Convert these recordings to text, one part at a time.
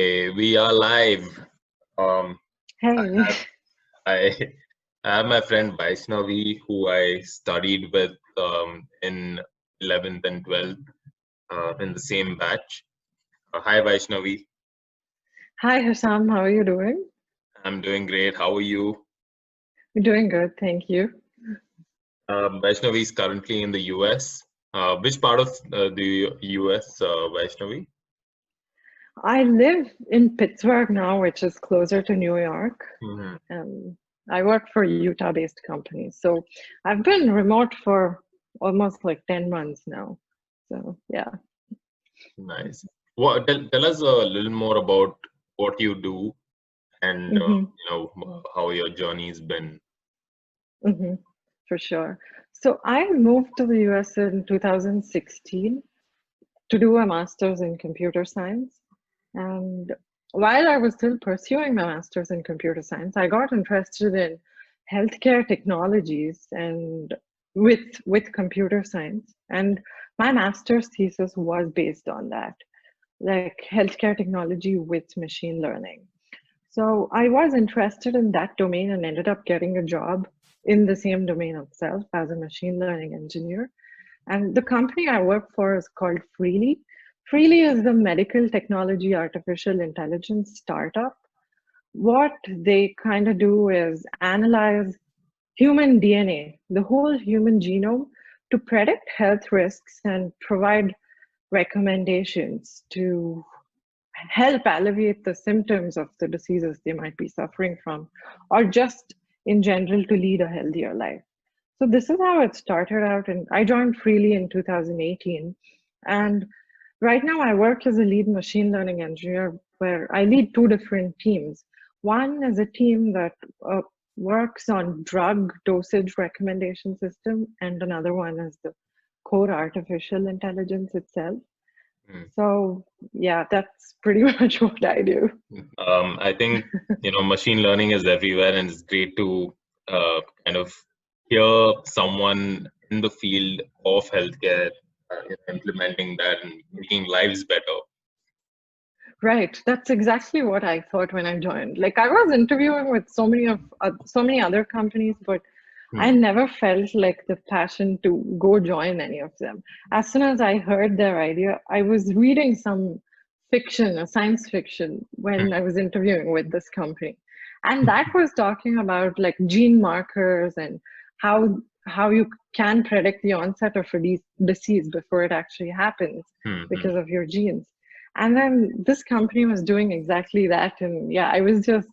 Okay, we are live. Um, I Hey, have I, I have my friend Vaishnavi, who I studied with in 11th and 12th in the same batch. Hi Vaishnavi, hi Hussam, how are you doing? I'm doing great. How are you? Doing good, thank you. Vaishnavi is currently in the US. Which part of the US, Vaishnavi? I live in Pittsburgh now, which is closer to New York. Hmm. Um, I work for Utah-based companies, so I've been remote for almost like 10 months now. So yeah. Nice. Tell us a little more about what you do and hmm how your journey's been. hmm for sure. So I moved to the US in 2016 to do a master's in computer science. And while I was still pursuing my master's in computer science, I got interested in healthcare technologies and with computer science. And my master's thesis was based on that, like healthcare technology with machine learning. So I was interested in that domain and ended up getting a job in the same domain itself as a machine learning engineer. And the company I work for is called Freely. Freely is the medical technology artificial intelligence startup. What they kind of do is analyze human DNA, the whole human genome, to predict health risks and provide recommendations to help alleviate the symptoms of the diseases they might be suffering from, or just in general to lead a healthier life. So this is how it started out, and I joined Freely in 2018. And right now I work as a lead machine learning engineer where I lead two different teams. One is a team that works on drug dosage recommendation system, and another one is the core artificial intelligence itself. Hmm. So yeah, that's pretty much what I do. I think machine learning is everywhere, and it's great to kind of hear someone in the field of healthcare implementing that and making lives better. Right, that's exactly what I thought when I joined. Like I was interviewing with so many other companies, but I Hmm. never felt like the passion to go join any of them. As soon as I heard their idea, I was reading some fiction, a science fiction, when I was interviewing with this company. And that was talking about like gene markers and how you can predict the onset of a disease before it actually happens Hmm. Hmm. because of your genes. And then this company was doing exactly that. And yeah, I was just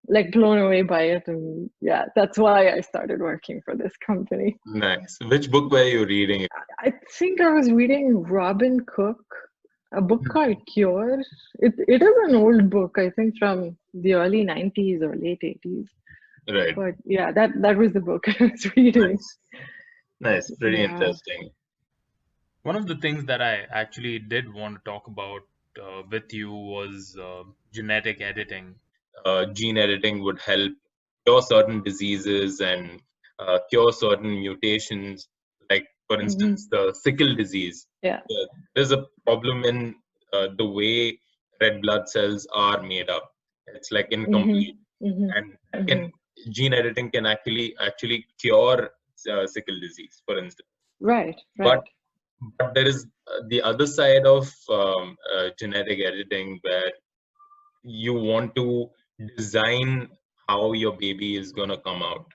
like blown away by it. And yeah, that's why I started working for this company. Nice. Which book were you reading? I think I was reading Robin Cook, a book called Cure. It is an old book, I think from the early 90s or late 80s. Right. But yeah, that was the book I was reading. Nice. Nice. Pretty Yeah. interesting. One of the things that I actually did want to talk about with you was genetic editing. Gene editing would help cure certain diseases and cure certain mutations. Like, for hmm instance, the sickle disease. Yeah. There's a problem in the way red blood cells are made up. It's like hmm incomplete, hmm and that hmm can gene editing can actually cure sickle disease, for instance. Right, But right. there is the other side of genetic editing where you want to design how your baby is going to come out,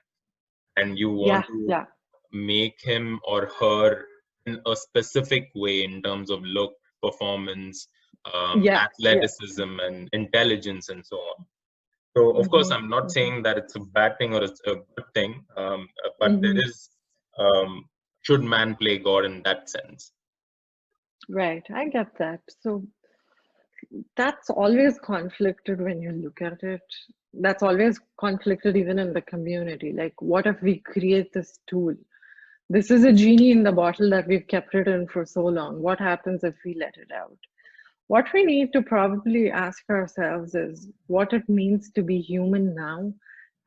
and you want Yeah, to yeah. make him or her in a specific way in terms of look, performance, Yes, yes. athleticism, and intelligence, and so on. So, of course, hmm I'm not hmm saying that it's a bad thing or it's a good thing, but there hmm is, should man play God in that sense? Right, I get that. So that's always conflicted when you look at it. That's always conflicted even in the community. Like, what if we create this tool? This is a genie in the bottle that we've kept it in for so long. What happens if we let it out? What we need to probably ask ourselves is what it means to be human now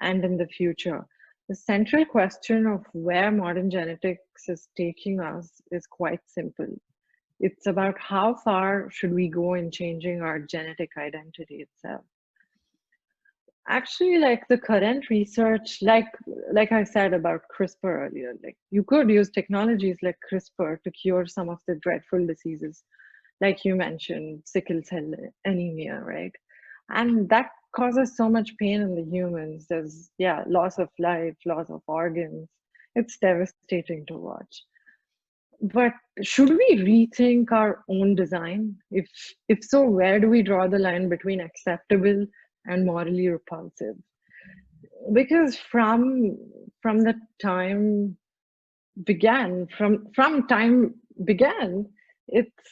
and in the future. The central question of where modern genetics is taking us is quite simple. It's about how far should we go in changing our genetic identity itself. Actually, like the current research, like I said about CRISPR earlier, like you could use technologies like CRISPR to cure some of the dreadful diseases, like you mentioned, sickle cell anemia, right? And that causes so much pain in the humans. There's, yeah, loss of life, loss of organs. It's devastating to watch. But should we rethink our own design? If so, where do we draw the line between acceptable and morally repulsive? Because from the time time began, it's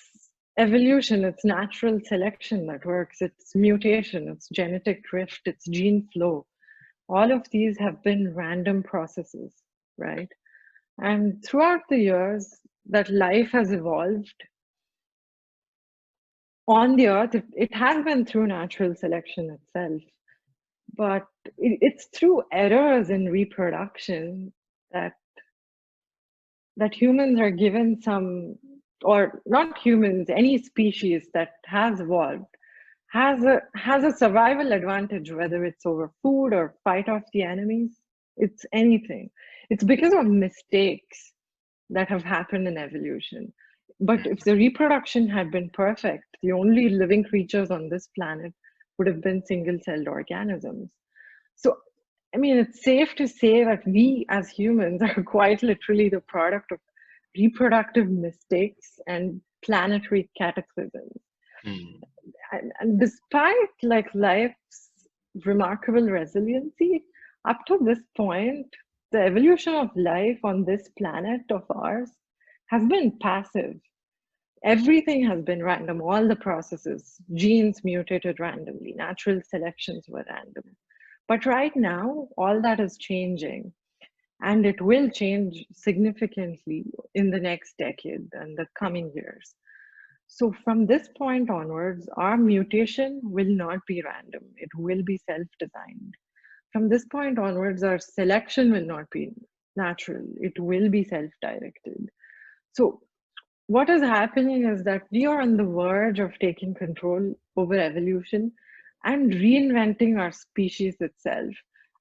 evolution, it's natural selection that works, it's mutation, it's genetic drift, it's gene flow. All of these have been random processes, right? And throughout the years that life has evolved on the earth, it has been through natural selection itself, but it's through errors in reproduction that humans are given some, or not humans, any species that has evolved has a survival advantage, whether it's over food or fight off the enemies. It's anything. It's because of mistakes that have happened in evolution. But if the reproduction had been perfect, the only living creatures on this planet would have been single-celled organisms. So, I mean, it's safe to say that we as humans are quite literally the product of reproductive mistakes and planetary cataclysms. And despite like life's remarkable resiliency, up to this point, the evolution of life on this planet of ours has been passive. Everything has been random, all the processes, genes mutated randomly, natural selections were random. But right now, all that is changing, and it will change significantly in the next decade and the coming years. So from this point onwards, our mutation will not be random. It will be self-designed. From this point onwards, our selection will not be natural. It will be self-directed. So what is happening is that we are on the verge of taking control over evolution and reinventing our species itself.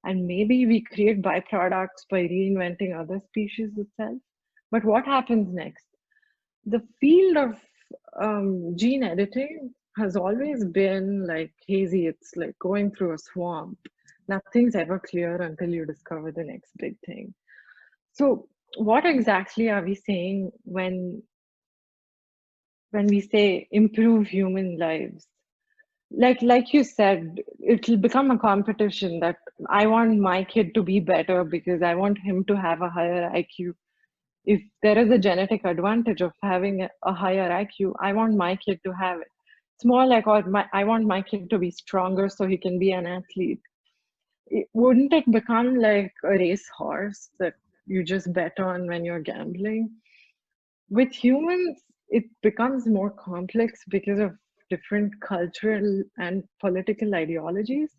And maybe we create byproducts by reinventing other species itself. But what happens next? The field of gene editing has always been like hazy. It's like going through a swamp. Nothing's ever clear until you discover the next big thing. So what exactly are we saying when we say improve human lives? Like you said, it'll become a competition that I want my kid to be better because I want him to have a higher IQ. If there is a genetic advantage of having a higher IQ, I want my kid to have it. It's more like, I want my kid to be stronger so he can be an athlete. Wouldn't it become like a race horse that you just bet on when you're gambling? With humans, it becomes more complex because of different cultural and political ideologies.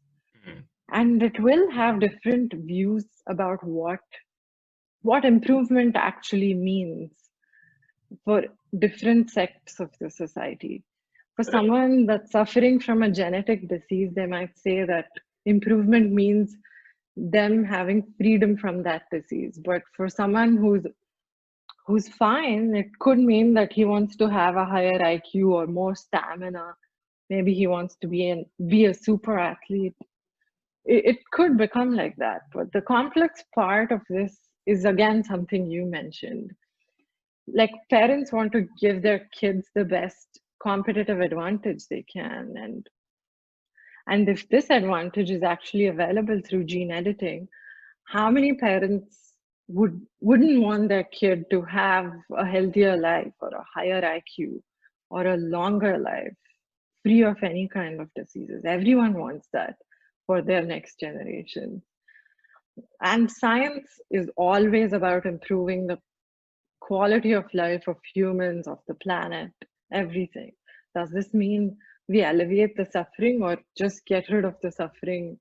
And it will have different views about what improvement actually means for different sects of the society. For someone that's suffering from a genetic disease, they might say that improvement means them having freedom from that disease. But for someone who's fine, it could mean that he wants to have a higher IQ or more stamina. Maybe he wants to be a super athlete. It could become like that. But the complex part of this is again something you mentioned. Like parents want to give their kids the best competitive advantage they can, and if this advantage is actually available through gene editing, how many parents wouldn't want their kid to have a healthier life or a higher IQ or a longer life free of any kind of diseases? Everyone wants that for their next generation. And science is always about improving the quality of life of humans, of the planet, everything. Does this mean we alleviate the suffering or just get rid of the suffering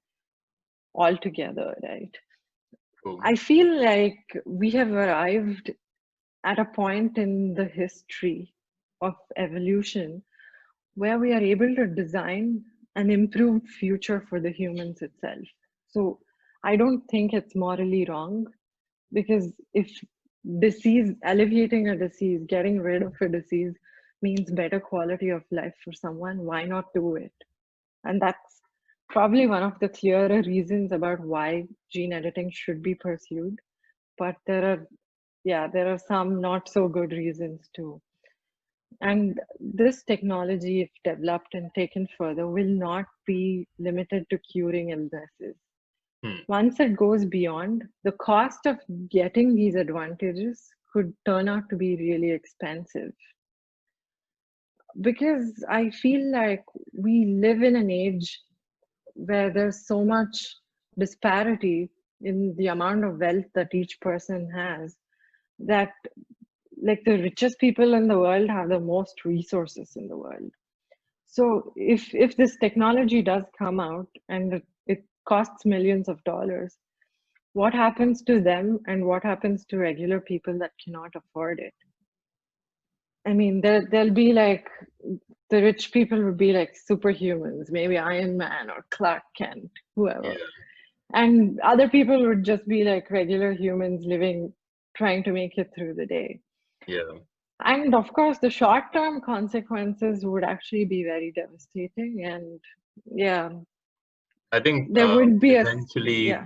altogether, right? Cool. I feel like we have arrived at a point in the history of evolution where we are able to design an improved future for the humans itself. So I don't think it's morally wrong, because if alleviating a disease, getting rid of a disease means better quality of life for someone, why not do it? And that's probably one of the clearer reasons about why gene editing should be pursued. But there are some not so good reasons too. And this technology, if developed and taken further, will not be limited to curing illnesses. Once it goes beyond, the cost of getting these advantages could turn out to be really expensive. Because I feel like we live in an age where there's so much disparity in the amount of wealth that each person has, that like the richest people in the world have the most resources in the world. So if this technology does come out and it costs millions of dollars, what happens to them and what happens to regular people that cannot afford it? I mean, there'll be like, the rich people would be like superhumans, maybe Iron Man or Clark Kent, whoever. Yeah. And other people would just be like regular humans living, trying to make it through the day. Yeah. And of course, the short-term consequences would actually be very devastating. And yeah, I think there would be eventually,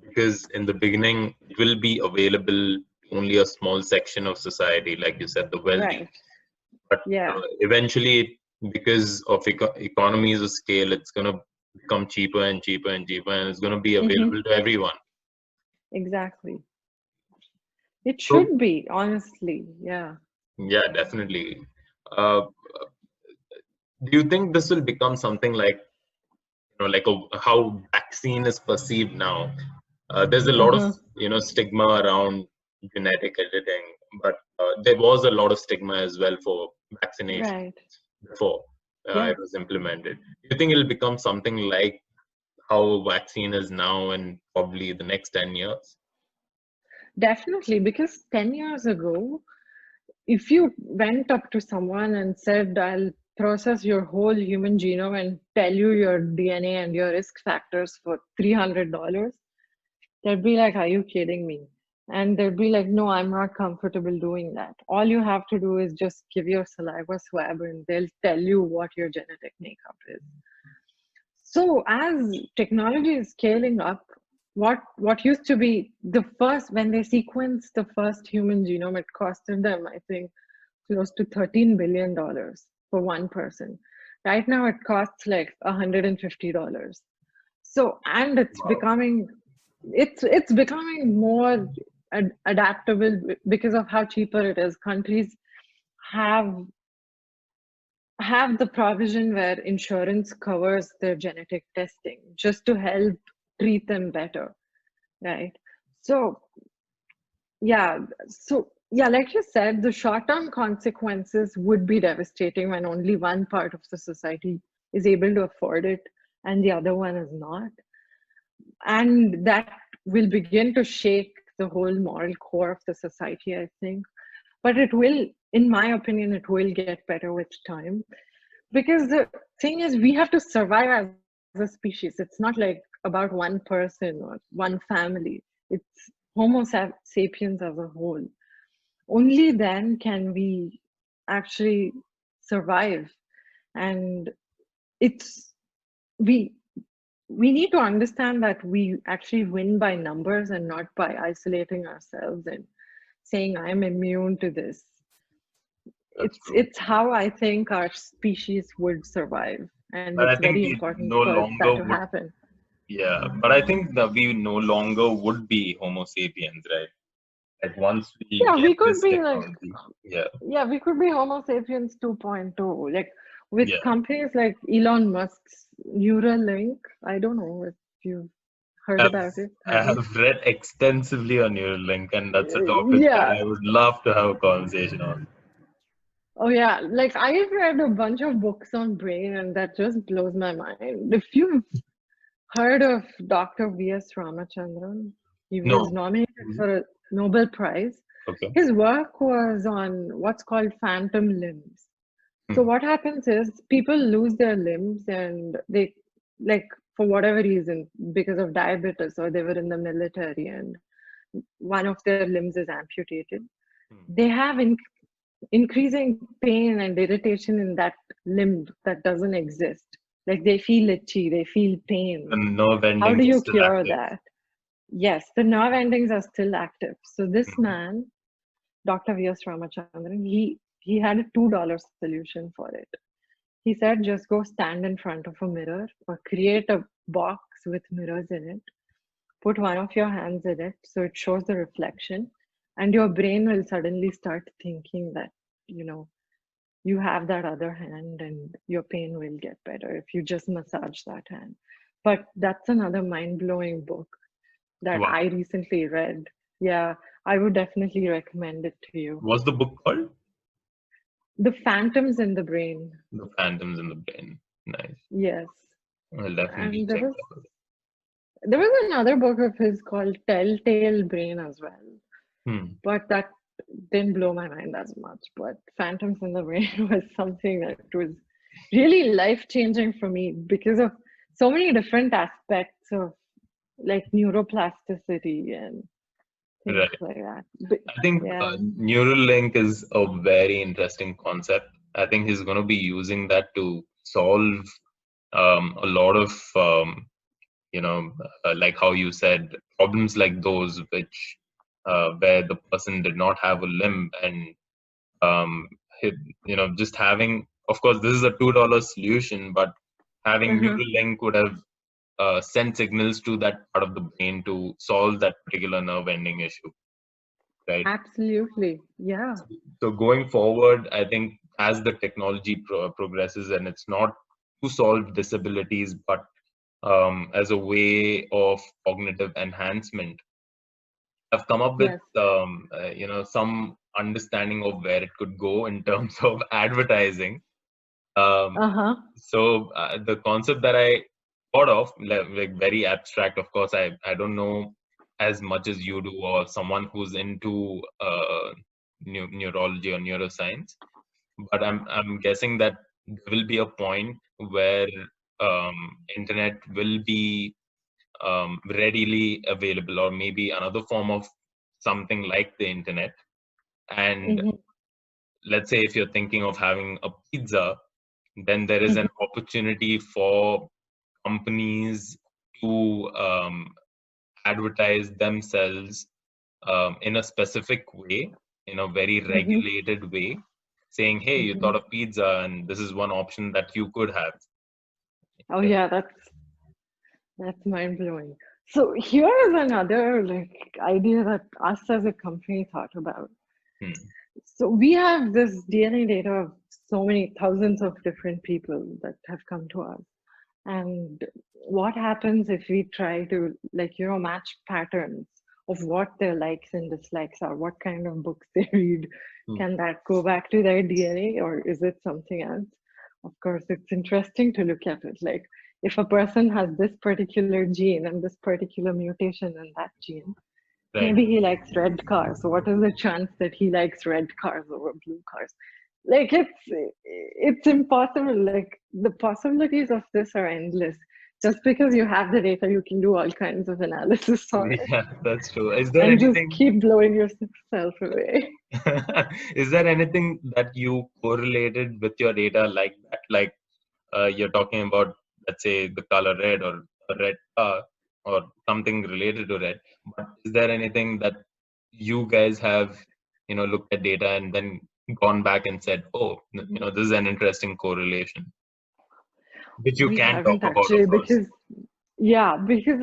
because in the beginning, it will be available only a small section of society, like you said, the wealthy. Right. But eventually, because of economies of scale, it's going to become cheaper and cheaper and cheaper, and it's going to be available to everyone. Exactly. It should be, honestly. Yeah. Yeah, definitely. Do you think this will become something like, like how vaccine is perceived now? There's a lot of, stigma around genetic editing, but there was a lot of stigma as well for vaccination before it was implemented. Do you think it'll become something like how vaccine is now and probably the next 10 years? Definitely, because 10 years ago, if you went up to someone and said, I'll process your whole human genome and tell you your DNA and your risk factors for $300, they'd be like, are you kidding me? And they'd be like, no, I'm not comfortable doing that. All you have to do is just give your saliva swab and they'll tell you what your genetic makeup is. So as technology is scaling up, what used to be the first, when they sequenced the first human genome, it costed them, I think, close to $13 billion for one person. Right now it costs like $150. So, and it's becoming more adaptable because of how cheaper it is. Countries have the provision where insurance covers their genetic testing just to help treat them better, right? So like you said, the short-term consequences would be devastating when only one part of the society is able to afford it and the other one is not. And that will begin to shake the whole moral core of the society, I think. But it will, in my opinion, it will get better with time. Because the thing is, we have to survive as a species. It's not like about one person or one family. It's Homo sapiens as a whole. Only then can we actually survive. And we need to understand that we actually win by numbers and not by isolating ourselves and saying, I'm immune to this. It's how I think our species would survive, and but it's very important for that to happen. Yeah, but I think that we no longer would be Homo sapiens, right? Like once we get could this be technology, we could be Homo sapiens 2.0, like with companies like Elon Musk's Neuralink. I don't know if you've heard about it. I have read extensively on Neuralink, and that's a topic that I would love to have a conversation on. Oh yeah, like I've read a bunch of books on brain, and that just blows my mind. If you've heard of Dr. V.S. Ramachandran, he was nominated for a Nobel Prize Okay. His work was on what's called phantom limbs. So what happens is people lose their limbs and they, like, for whatever reason, because of diabetes or they were in the military and one of their limbs is amputated, they have increasing pain and irritation in that limb that doesn't exist. Like they feel itchy, they feel The pain. nerve How endings do are you still cure active. that? Yes, the nerve endings are still active. So this man, Dr. V.S. Ramachandran, he had a $2 solution for it. He said, just go stand in front of a mirror or create a box with mirrors in it. Put one of your hands in it so it shows the reflection, and your brain will suddenly start thinking that, you know, you have that other hand and your pain will get better if you just massage that hand. But that's another mind blowing book that Wow. I recently read. Yeah, I would definitely recommend it to you. What's the book called? The Phantoms in the Brain. The Phantoms in the Brain. Nice. Yes. I'll definitely And check that out. there was another book of his called Telltale Brain as well. But that didn't blow my mind as much. But Phantoms in the Brain was something that was really life changing for me because of so many different aspects of like neuroplasticity and things Right. like that. I think Yeah. Neuralink is a very interesting concept. I think he's going to be using that to solve a lot of, like how you said, problems like those which where the person did not have a limb and, um, just having, of course, this is a $2 solution, but having Uh-huh. Neuralink would have sent signals to that part of the brain to solve that particular nerve ending issue, right? Absolutely. Yeah. So going forward, I think as the technology progresses, and it's not to solve disabilities, but as a way of cognitive enhancement, I've come up with Yes. some understanding of where it could go in terms of advertising. Um, Uh-huh. so the concept that I thought of, like very abstract, of course, I don't know as much as you do or someone who's into neurology or neuroscience, but I'm guessing that there will be a point where internet will be readily available, or maybe another form of something like the internet. And Mm-hmm. let's say if you're thinking of having a pizza, then there is Mm-hmm. an opportunity for companies to advertise themselves in a specific way, in a very Mm-hmm. regulated way, saying, hey, you Mm-hmm. thought of pizza and this is one option that you could have. Oh yeah, that's mind blowing. So here is another like idea that us as a company thought about. Hmm. So we have this DNA data of so many thousands of different people that have come to us. And what happens if we try to like, match patterns of what their likes and dislikes are, what kind of books they read? Can that go back to their DNA or is it something else? Of course, it's interesting to look at it. Like if a person has this particular gene and this particular mutation in that gene, Right. maybe he likes red cars. So what is the chance that he likes red cars over blue cars? Like it's impossible. Like the possibilities of this are endless. Just because you have the data, you can do all kinds of analysis on it Yeah, that's true. Is there and just anything keep blowing yourself away. is there anything that you correlated with your data like that? Like you're talking about, let's say, the color red or a red car or something related to red. But is there anything that you guys have, looked at data and then gone back and said, oh, this is an interesting correlation, which you We can talk haven't about, of actually course. because yeah, because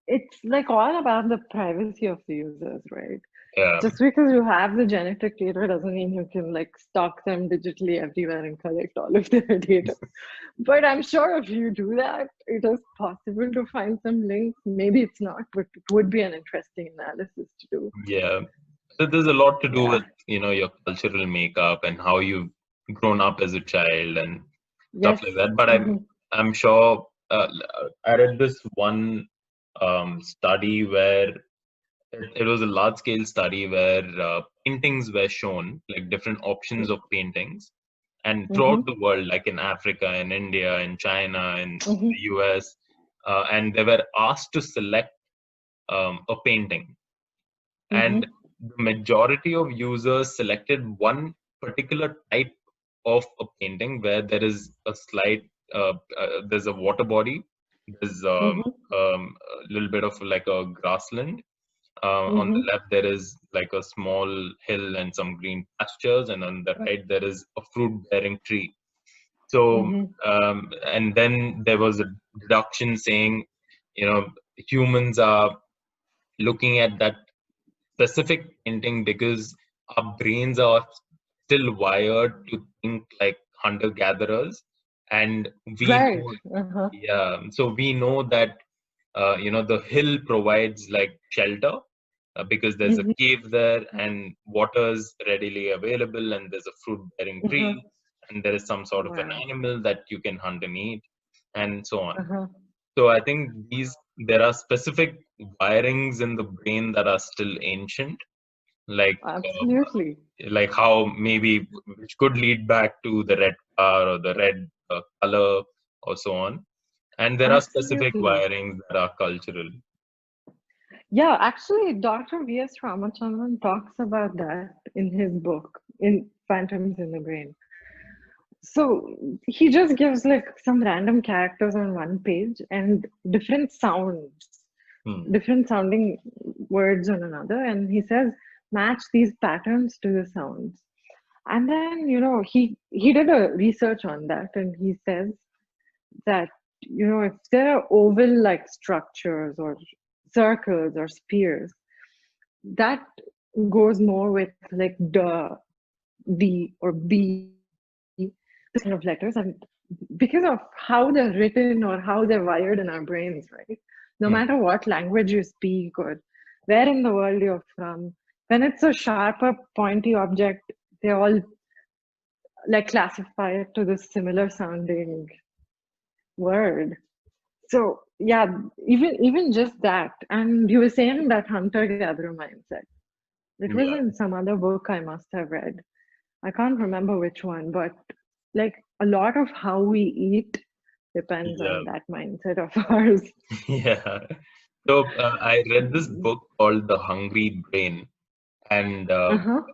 it's like all about the privacy of the users, right? Yeah. Just because you have the genetic data doesn't mean you can like stalk them digitally everywhere and collect all of their data. But I'm sure if you do that, it is possible to find some links. Maybe it's not, but it would be an interesting analysis to do. Yeah. So there's a lot to do Yeah. with, your cultural makeup and how you've grown up as a child and stuff Yes. like that. But Mm-hmm. I'm sure I read this one study where it was a large scale study where paintings were shown, like different options of paintings, and throughout the world, like in Africa, in India, in China, in the US, and they were asked to select a painting. And the majority of users selected one particular type of a painting where there is a slight, there's a water body, there's a little bit of like a grassland. On the left, there is like a small hill and some green pastures, and on the right, there is a fruit-bearing tree. So, and then there was a deduction saying, humans are looking at that specific painting because our brains are still wired to think like hunter-gatherers, and we Right. know, yeah, so we know that the hill provides like shelter because there's a cave there and water is readily available and there's a fruit-bearing tree and there is some sort of an animal that you can hunt and eat and so on. So I think there are specific wirings in the brain that are still ancient, like Absolutely. like how maybe which could lead back to the red car or the red color or so on. And there are specific Absolutely. wirings that are cultural. Yeah, actually, Dr. V.S. Ramachandran talks about that in his book, in Phantoms in the Brain. So he just gives like some random characters on one page and different sounds, different sounding words on another, and he says match these patterns to the sounds. And then he did a research on that, and he says that if there are oval like structures or circles or spheres, that goes more with like the or b, this kind of letters. And because of how they're written or how they're wired in our brains, right? No matter what language you speak or where in the world you're from, when it's a sharper, pointy object, they all like classify it to this similar sounding word. So yeah, even just that. And you were saying that hunter-gatherer mindset. It was in some other book I must have read. I can't remember which one, but like a lot of how we eat depends on that mindset of ours. Yeah. So I read this book called The Hungry Brain, and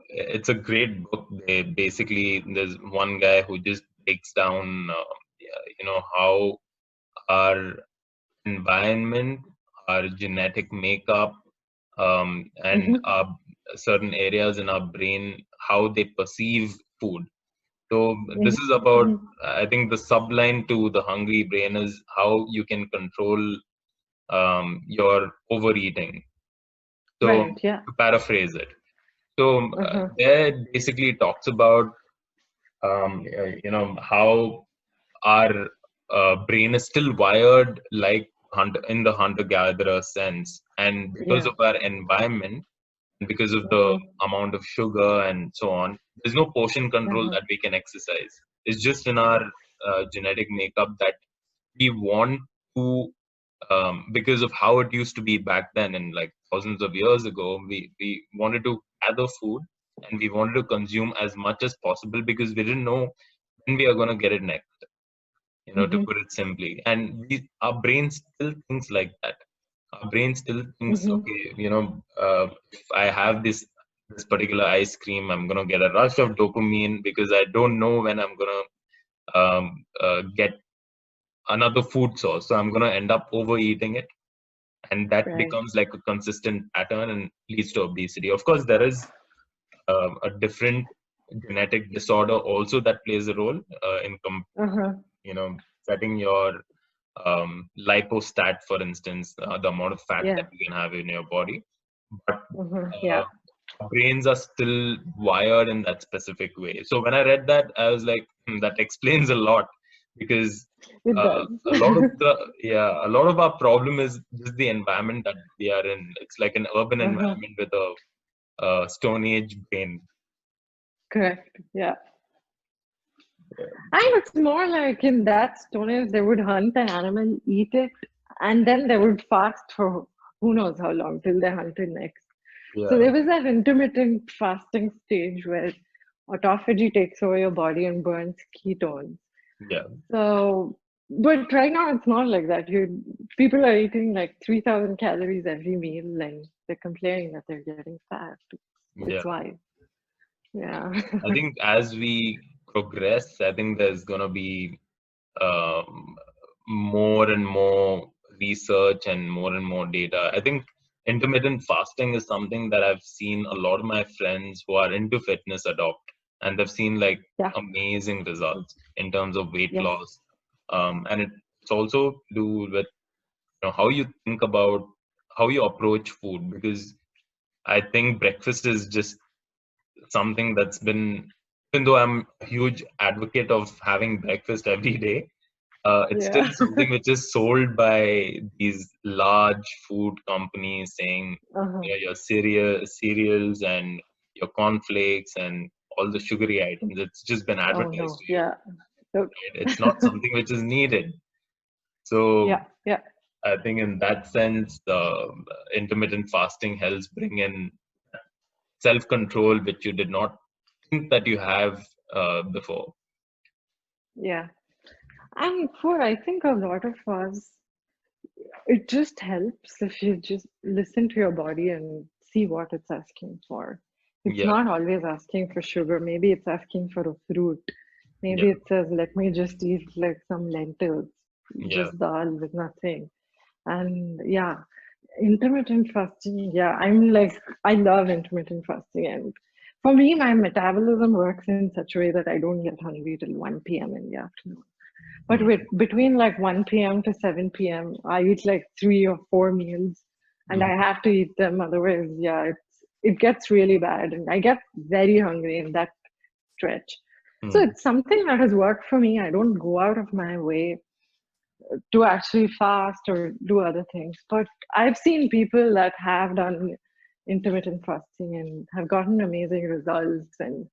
it's a great book. There's one guy who just breaks down, how our environment, our genetic makeup, and our certain areas in our brain, how they perceive food. So this is about, I think the subline to The Hungry Brain is how you can control your overeating. So Right, yeah. to paraphrase it. So there it basically talks about, how our brain is still wired like in the hunter-gatherer sense. And because of our environment, because of the amount of sugar and so on, there's no portion control that we can exercise. It's just in our genetic makeup that we want to, because of how it used to be back then and like thousands of years ago, we wanted to gather food and we wanted to consume as much as possible because we didn't know when we are going to get it next, to put it simply. And our brain still thinks like that. Our brain still thinks, okay, if I have this particular ice cream, I'm going to get a rush of dopamine because I don't know when I'm going to get another food source. So I'm going to end up overeating it. And that becomes like a consistent pattern and leads to obesity. Of course, there is a different genetic disorder also that plays a role in, setting your lipostat, for instance, the amount of fat that you can have in your body. But brains are still wired in that specific way. So when I read that, I was like, that explains a lot, because it does. a lot of our problem is just the environment that we are in. It's like an urban environment with a Stone Age brain. Correct. Yeah. And it's more like in that Stone Age, they would hunt an animal, eat it, and then they would fast for who knows how long till they hunted next. So Yeah. there was that intermittent fasting stage where autophagy takes over your body and burns ketones. Yeah. So, but right now it's not like that. People are eating like 3,000 calories every meal, and they're complaining that they're getting fat. Yeah. It's why. Yeah. I think as we progress, I think there's gonna be um, more and more research and more data. I think intermittent fasting is something that I've seen a lot of my friends who are into fitness adopt, and they've seen like Yeah. amazing results in terms of weight Yes. loss. And it's also to do with how you think about how you approach food, because I think breakfast is just something that's been, even though I'm a huge advocate of having breakfast every day, it's still Yeah. something which is sold by these large food companies saying, Uh-huh. your cereals and your cornflakes and all the sugary items. It's just been Oh advertised no. to you. Yeah. So, Right? It's not something which is needed. So yeah. Yeah. I think in that sense, the intermittent fasting helps bring in self-control, which you did not think that you have before. Yeah. And for I think a lot of us, it just helps if you just listen to your body and see what it's asking for. It's Yeah, not always asking for sugar. Maybe it's asking for a fruit. yeah, Maybe it says, let me just eat like some lentils, yeah. just dal with nothing. And yeah, intermittent fasting, yeah, I'm like, I love intermittent fasting. And for me, my metabolism works in such a way that I don't get hungry till 1 p.m. in the afternoon. But Mm, between like 1 p.m. to 7 p.m., I eat like 3 or 4 meals and mm, I have to eat them. Otherwise, yeah, it gets really bad and I get very hungry in that stretch. So mm. it's something that has worked for me. I don't go out of my way to actually fast or do other things. But I've seen people that have done intermittent fasting and have gotten amazing results and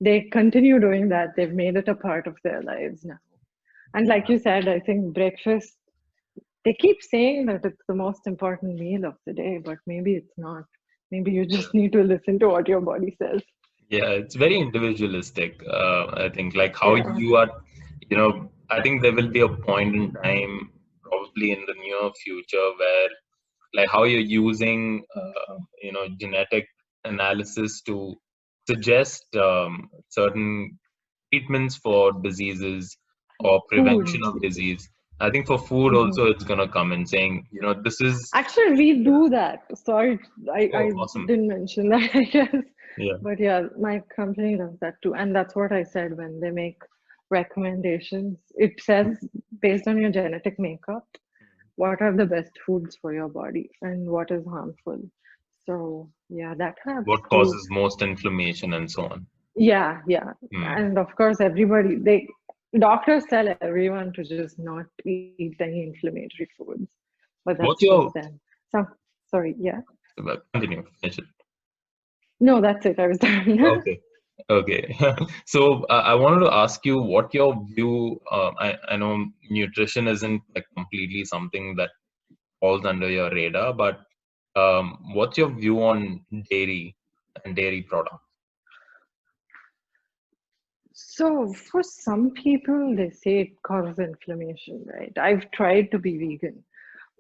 they continue doing that. They've made it a part of their lives now. And like you said, I think breakfast, they keep saying that it's the most important meal of the day, but maybe it's not. Maybe you just need to listen to what your body says. Yeah, it's very individualistic. I think like how Yeah. you are, I think there will be a point in time, probably in the near future, where like how you're using, genetic analysis to suggest certain treatments for diseases or prevention Foods. of disease. I think for food Mhm. also it's gonna come in saying, this is, Actually, we do that. Sorry, I oh, awesome. didn't mention that, I guess. Yeah. But yeah, my company does that too. And that's what I said when they make recommendations. It says, based on your genetic makeup, what are the best foods for your body and what is harmful. So yeah, that helps What too. causes most inflammation and so on. Yeah, yeah. Hmm. And of course, doctors tell everyone to just not eat any inflammatory foods, but that's What's just your them. So, sorry, yeah. continue, finish it. No, that's it. I was done. Okay. Okay. So I wanted to ask you what your view. I know nutrition isn't like completely something that falls under your radar, but what's your view on dairy and dairy products? So, for some people, they say it causes inflammation, right? I've tried to be vegan,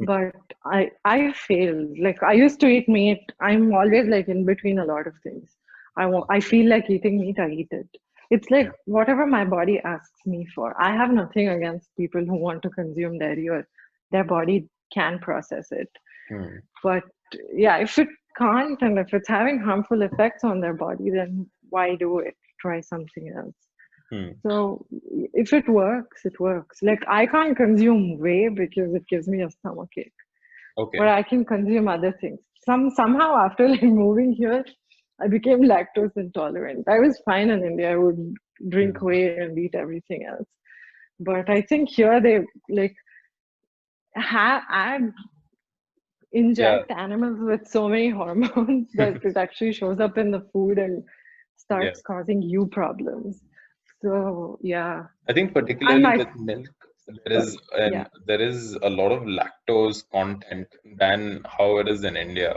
but I failed. Like I used to eat meat. I'm always like in between a lot of things. I feel like eating meat, I eat it. It's like Yeah. whatever my body asks me for. I have nothing against people who want to consume dairy or their body can process it. Hmm. But yeah, if it can't and if it's having harmful effects on their body, then why do it? Try something else. Hmm. So if it works, it works. Like I can't consume whey because it gives me a stomachache, but Okay. I can consume other things. Somehow after like moving here, I became lactose intolerant. I was fine in India. I would drink Hmm. whey and eat everything else. But I think here they like add Yeah. inject animals with so many hormones that it actually shows up in the food and Yeah. starts causing you problems. So yeah, I think and particularly my with milk, sorry, yeah. there is a lot of lactose content than how it is in India.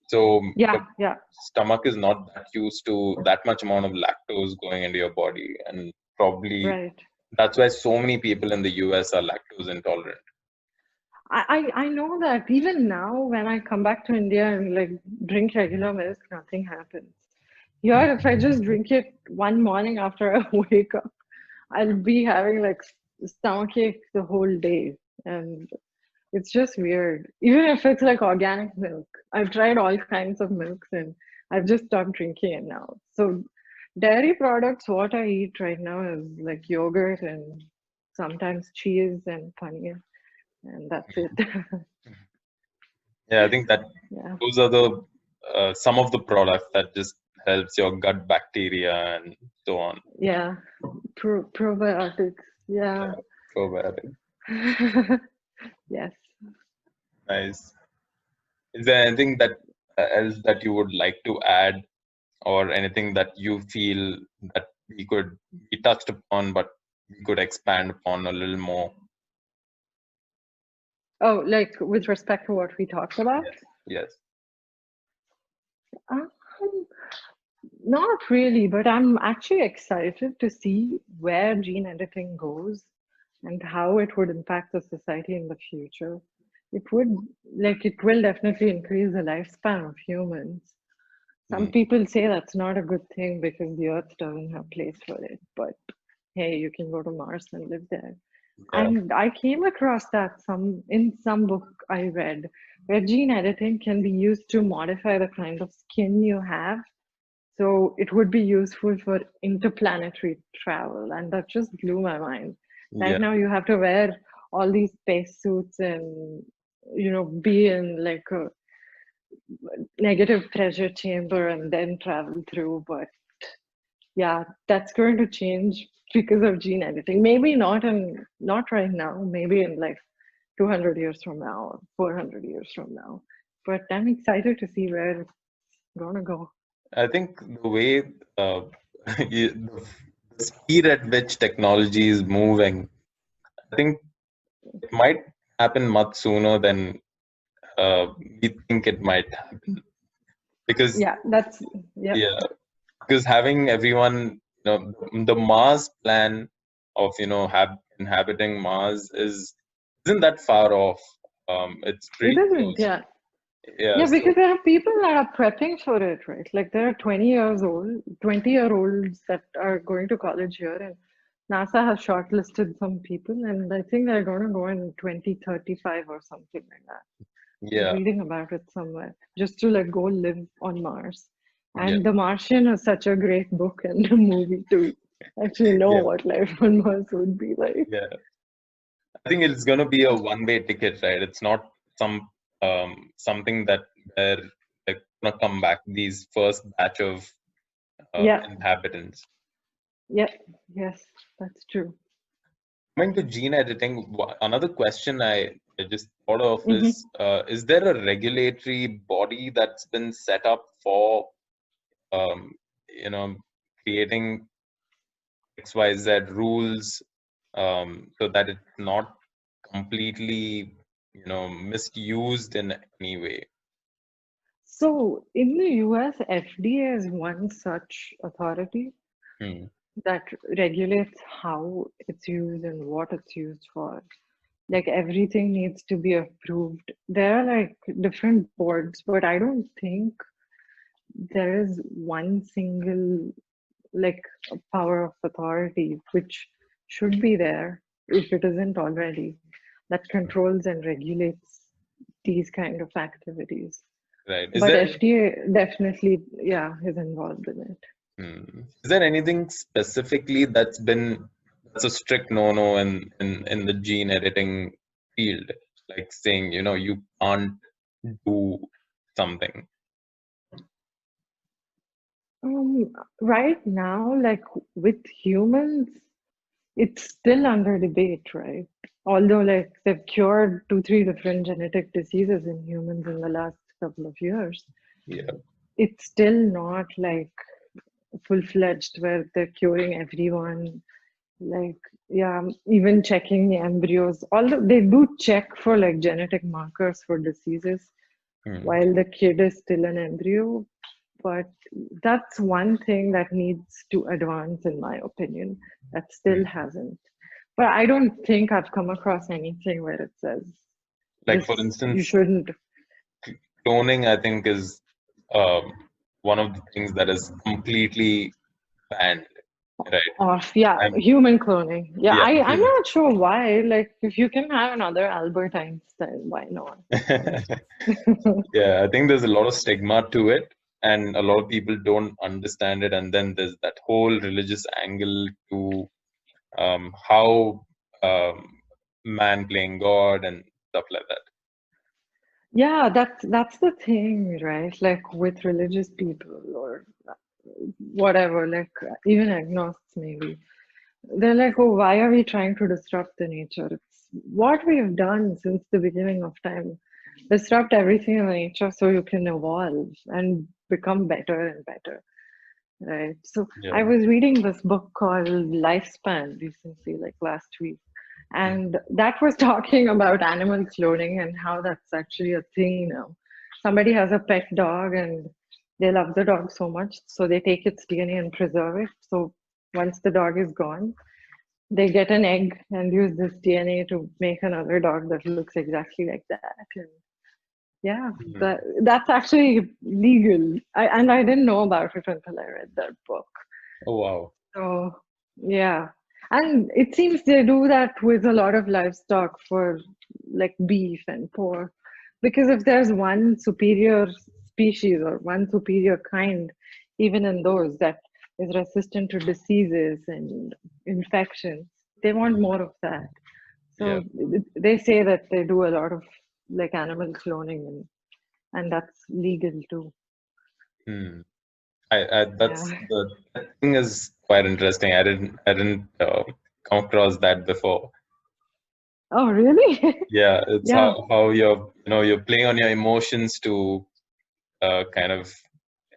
So Yeah, the yeah, stomach is not that used to that much amount of lactose going into your body, and probably right. that's why so many people in the US are lactose intolerant. I know that even now when I come back to India and like drink regular milk, nothing happens. Here, if I just drink it one morning after I wake up, I'll be having like stomachache the whole day. And it's just weird. Even if it's like organic milk. I've tried all kinds of milks and I've just stopped drinking it now. So dairy products, what I eat right now is like yogurt and sometimes cheese and paneer, and that's it. Yeah, I think that Yeah. those are the some of the products that just helps your gut bacteria and so on. Yeah. Probiotics. Yeah. Yeah, probiotic. Yes. Nice. Is there anything that else that you would like to add, or anything that you feel that we touched upon, but we could expand upon a little more? Oh, like with respect to what we talked about? Yes. Yes. Um, Not really, but I'm actually excited to see where gene editing goes and how it would impact the society in the future. It would, like, it will definitely increase the lifespan of humans. Some Mm. people say that's not a good thing because the Earth doesn't have place for it, but hey, you can go to Mars and live there. Yeah. And I came across that in some book I read where gene editing can be used to modify the kind of skin you have, so it would be useful for interplanetary travel, and that just blew my mind. Right Yeah. now, you have to wear all these spacesuits and be in like a negative pressure chamber and then travel through. But yeah, that's going to change because of gene editing. Maybe not right now. Maybe in like 200 years from now, or 400 years from now. But I'm excited to see where it's gonna go. I think the way the speed at which technology is moving, I think it might happen much sooner than we think it might happen. Because Yeah, that's yeah. yeah, because having everyone, the Mars plan of inhabiting Mars isn't that far off. It's It pretty isn't, close. yeah. Yeah. Yeah, So because there are people that are prepping for it, right? Like there are 20 years old, 20-year-olds that are going to college here, and NASA has shortlisted some people, and I think they're going to go in 2035 or something like that. I was yeah, reading about it somewhere, just to like go live on Mars. yeah, And The Martian is such a great book and a movie to actually know yeah, what life on Mars would be like. yeah. I think it's gonna be a one-way ticket, right? It's not something that they're gonna come back. These first batch of Yeah, inhabitants. yeah, yes, that's true. Coming to gene editing, another question I just thought of Hmm. is there a regulatory body that's been set up for um, you know creating XYZ rules so that it's not completely misused in any way? So in the US, FDA is one such authority Hmm. that regulates how it's used and what it's used for. Like everything needs to be approved. There are like different boards, but I don't think there is one single like power of authority which should be there if it isn't already, that controls and regulates these kind of activities. Right. But FDA definitely, yeah, is involved in it. Is there anything specifically that's a strict no-no in the gene editing field, like saying you can't do something? Right now, like with humans, it's still under debate, right? Although, like, they've cured 2, 3 different genetic diseases in humans in the last couple of years, Yeah. it's still not like full-fledged where they're curing everyone. Like, yeah, even checking the embryos, although they do check for like genetic markers for diseases, while the kid is still an embryo. But that's one thing that needs to advance, in my opinion, that still hasn't. But I don't think I've come across anything where it says Like, this, for you instance, shouldn't. cloning, I think, is one of the things that is completely banned, right? Of, yeah, I'm, human cloning. Yeah, yeah, I'm not sure why. Like, if you can have another Albert Einstein, why not? yeah, I think there's a lot of stigma to it, and a lot of people don't understand it. And then there's that whole religious angle to how man playing God and stuff like that. Yeah, that's the thing, right? Like with religious people or whatever, like even agnostics maybe. They're like, oh, why are we trying to disrupt the nature? It's what we have done since the beginning of time. Disrupt everything in the nature so you can evolve and become better and better. Right. So Yeah. I was reading this book called Lifespan recently, like last week. And that was talking about animal cloning and how that's actually a thing now. Somebody has a pet dog and they love the dog so much, so they take its DNA and preserve it. So once the dog is gone, they get an egg and use this DNA to make another dog that looks exactly like that. And yeah, that's actually legal. And I didn't know about it until I read that book. Oh, wow. So yeah, and it seems they do that with a lot of livestock for like beef and pork, because if there's one superior species or one superior kind, even in those that is resistant to diseases and infections, they want more of that. Yeah. So they say that they do a lot of like animal cloning and that's legal too. That's Yeah. that thing is quite interesting. I didn't come across that before. Oh, really? Yeah, it's Yeah. how you're playing on your emotions to kind of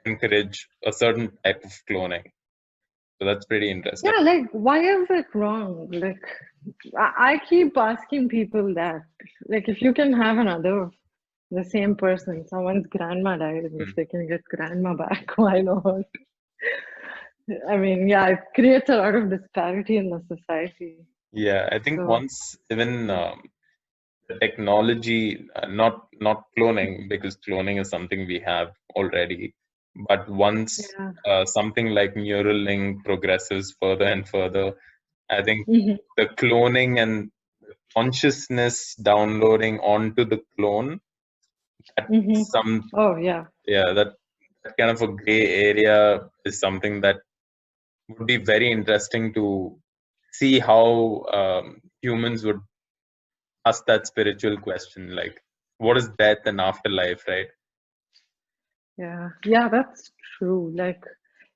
encourage a certain type of cloning. So that's pretty interesting. Yeah, like, why is it wrong? Like, I keep asking people that. Like, if you can have another, the same person, someone's grandma died, and if they can get grandma back, why not? I mean, yeah, it creates a lot of disparity in the society. Yeah, I think So, once even the technology, not cloning, because cloning is something we have already, but once yeah. something like Neuralink progresses further and further, I think Hmm. the cloning and consciousness downloading onto the clone, that Hmm. some Oh, yeah. yeah, that kind of a gray area is something that would be very interesting to see how humans would ask that spiritual question, like what is death and afterlife, right? Yeah. Yeah, that's true. Like,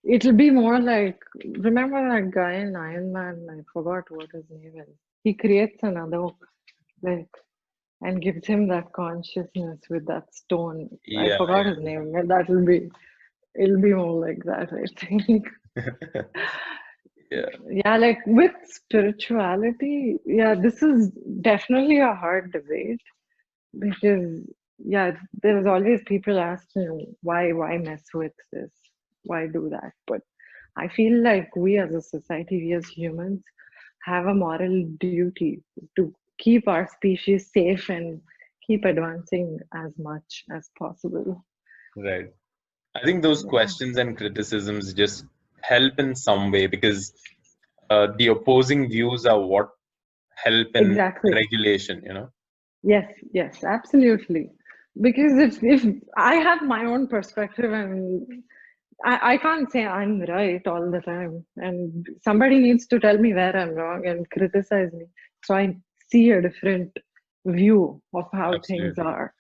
it'll be more like, remember that guy in Iron Man? I forgot what his name is. He creates another, like, and gives him that consciousness with that stone. I Yeah, forgot his name, but it'll be more like that, I think. yeah, Yeah, like with spirituality, yeah, this is definitely a hard debate because yeah, there's always people asking why mess with this? Why do that? But I feel like we as a society, we as humans have a moral duty to keep our species safe and keep advancing as much as possible. right. I think those Yeah, questions and criticisms just help in some way, because the opposing views are what help in exactly. regulation, you know? Yes, yes, absolutely. Because if I have my own perspective and I can't say I'm right all the time, and somebody needs to tell me where I'm wrong and criticize me so I see a different view of how things Absolutely. are.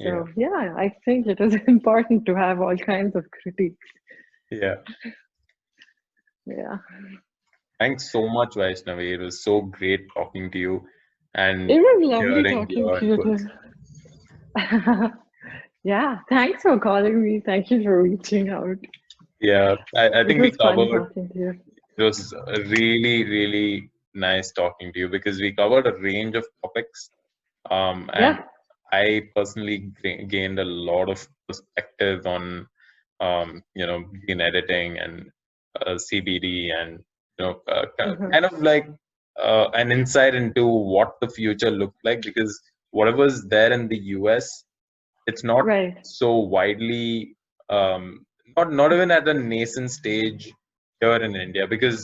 Yeah. So yeah, I think it is important to have all kinds of critiques. Yeah. Yeah, Thanks so much, Vaishnavi. It was so great talking to you and it was lovely hearing talking your to you inputs. too. Yeah, thanks for calling me. Thank you for reaching out. Yeah, I It think we was fun covered, talking to you. it was really, really nice talking to you, because we covered a range of topics. And Yeah. I personally gained a lot of perspective on gene editing and CBD, and kind of like an insight into what the future looks like, because whatever's there in the US, it's not Right. so widely, not even at a nascent stage here in India, because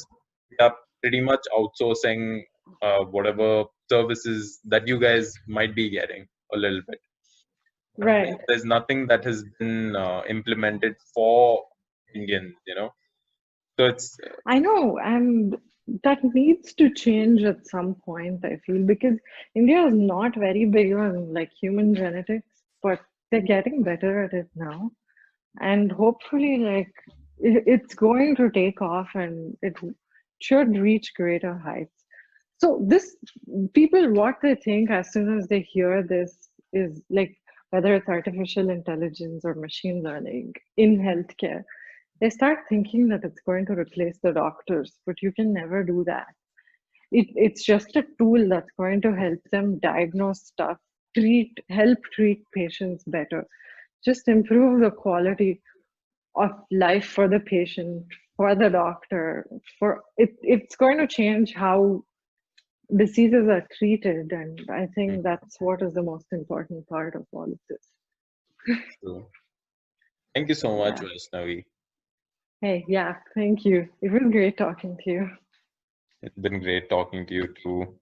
we are pretty much outsourcing whatever services that you guys might be getting a little bit. Right. There's nothing that has been implemented for Indians, So it's I know, and that needs to change at some point, I feel, because India is not very big on like human genetics, but they're getting better at it now. And hopefully, like, it's going to take off and it should reach greater heights. So, this people, what they think as soon as they hear this is like, whether it's artificial intelligence or machine learning in healthcare, they start thinking that it's going to replace the doctors, but you can never do that. It's just a tool that's going to help them diagnose stuff, help treat patients better, just improve the quality of life for the patient, for the doctor. It's going to change how diseases are treated, and I think that's what is the most important part of all of this. true. Thank you so much, Yeah. Vaishnavi. Hey, yeah, thank you. It was great talking to you. It's been great talking to you too.